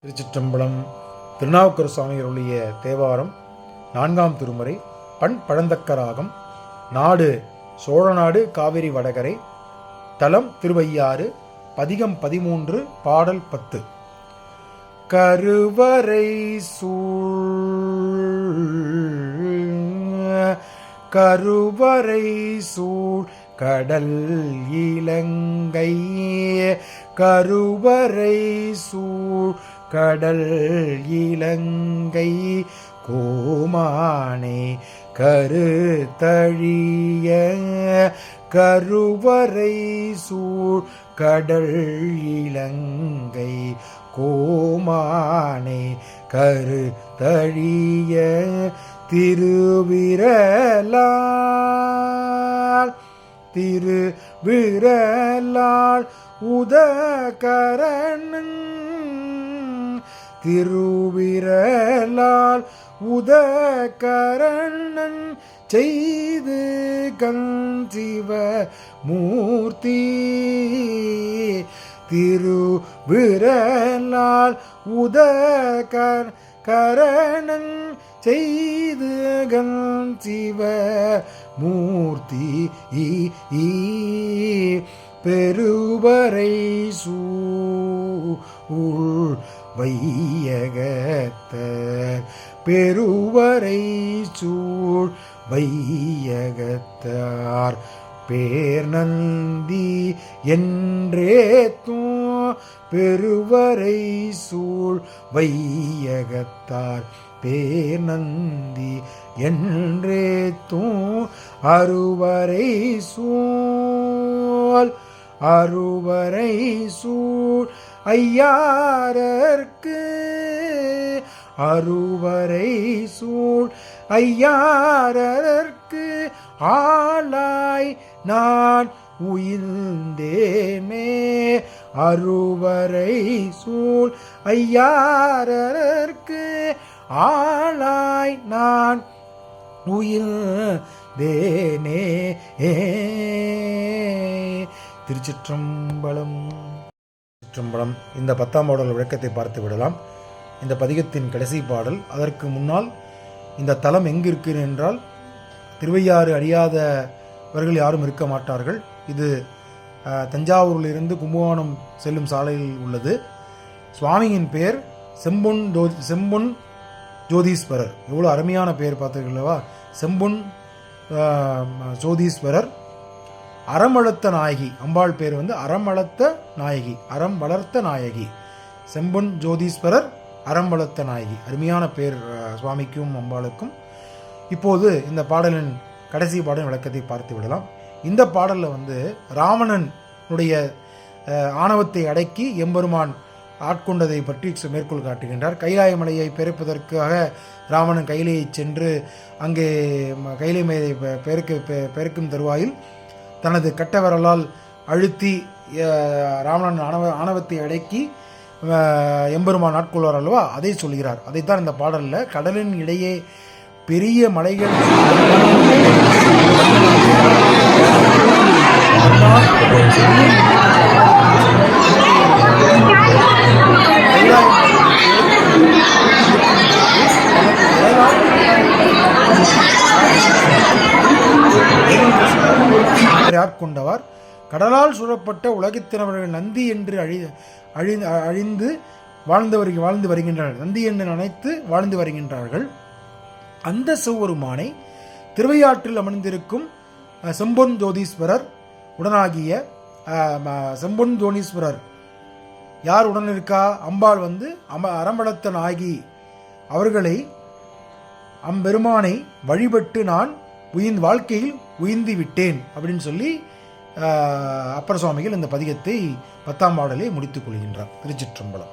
திருச்சிற்றம்பலம். திருநாவுக்கரசு சுவாமிகளுடைய தேவாரம் 4ஆம் திருமுறை. பண் பழந்தக்கராகம். நாடு சோழநாடு, காவிரி வடகரை. தலம் திருவையாறு. பதிகம் 13, பாடல் 10. கருவறை சூழ் கடல் இலங்கை. கருவறை சூழ் கடல் இலங்கை. கோமானே கருத்தழிய. கருவறை சூழ் கடல் இலங்கை. கோமானே கருத்தழிய. திருவிரலால் உதகரணன். திருவிரலால் உதகரணன் செய்து கஞ்சிவ மூர்த்தி. திருவிரலால் உதகரணன் செய்து கஞ்சிவ மூர்த்தி. பெருவரை சூழ் வையகத்தர். பெருவரை சூழ் வையகத்தார் பேர் நந்தி என்றேத்தும். பெருவரை சூழ் வையகத்தார் பேர் நந்தி என்றேத்தும். அருவரை சூழ் ஐயாரர்க்கு. அருவரை சூழ் ஐயாரர்க்கு ஆளாய் நான் உயிர்ந்தேனே. அருவரை சூழ் ஐயாரர்க்கு ஆளாய் நான் உயிர்ந்தேனே. திருச்சிற்றம்பலம். இந்த 10ஆம் பாடல் விளக்கத்தை பார்த்து விடலாம். இந்த பதிகத்தின் கடைசி பாடல். அதற்கு முன்னால் இந்த தலம் எங்கு இருக்கிறது என்றால், திருவையாறு அறியாதவர்கள் யாரும் இருக்க மாட்டார்கள். இது தஞ்சாவூரிலிருந்து கும்பகோணம் செல்லும் சாலையில் உள்ளது. சுவாமியின் பெயர் செம்பொன் ஜோதீஸ்வரர். எவ்வளோ அருமையான பெயர் பார்த்தீர்களவா. செம்பொன் ஜோதீஸ்வரர். அறம் வளர்த்த நாயகி. அம்பாள் பேர் அறம் வளர்த்த நாயகி. அறம் வளர்த்த நாயகி. செம்பொன் ஜோதீஸ்வரர், அறம் வளர்த்த நாயகி. அருமையான பேர் சுவாமிக்கும் அம்பாளுக்கும். இப்போது இந்த பாடலின் கடைசி பாடலின் விளக்கத்தை பார்த்து விடலாம். இந்த பாடலில் ராவணனுடைய ஆணவத்தை அடக்கி எம்பெருமான் ஆட்கொண்டதை பற்றி மேற்கோள் காட்டுகின்றார். கைலாய மலையை பெருப்பதற்காக ராவணன் கைலையை சென்று அங்கே கைலை மலையை பெருக்கும் தருவாயில் தனது கட்டவரலால் அழுத்தி ராவணன் ஆணவத்தை அடக்கி எம்பெருமான் ஆட்கொள்வார் அல்லவா, அதை சொல்கிறார். அதைத்தான் இந்த பாடலில் கடலின் இடையே பெரிய மலைகள் ஆட்கொண்டவர். கடலால் சூழப்பட்ட உலகத்தினவர்கள் நந்தி என்று அழிந்து வாழ்ந்து வருகின்றனர். நந்தி என்று நினைத்து வாழ்ந்து வருகின்றார்கள். அந்த சிவபெருமானை திருவையாற்றில் அமர்ந்திருக்கும் செம்பொன் ஜோதீஸ்வரர் உடனாகிய செம்பொன் ஜோதீஸ்வரர் யார் உடன் இருக்கா? அம்பாள் அறம்பளத்த நாயகி. அவர்களை அம்பெருமானை வழிபட்டு நான் வாழ்க்கையில் உயிர்ந்து விட்டேன் அப்படின்னு சொல்லி அப்பர் சுவாமிகள் இந்த பதிகத்தை 10ஆம் பாடலை முடித்துக் கொள்கின்றார். திருச்சிற்றம்பலம்.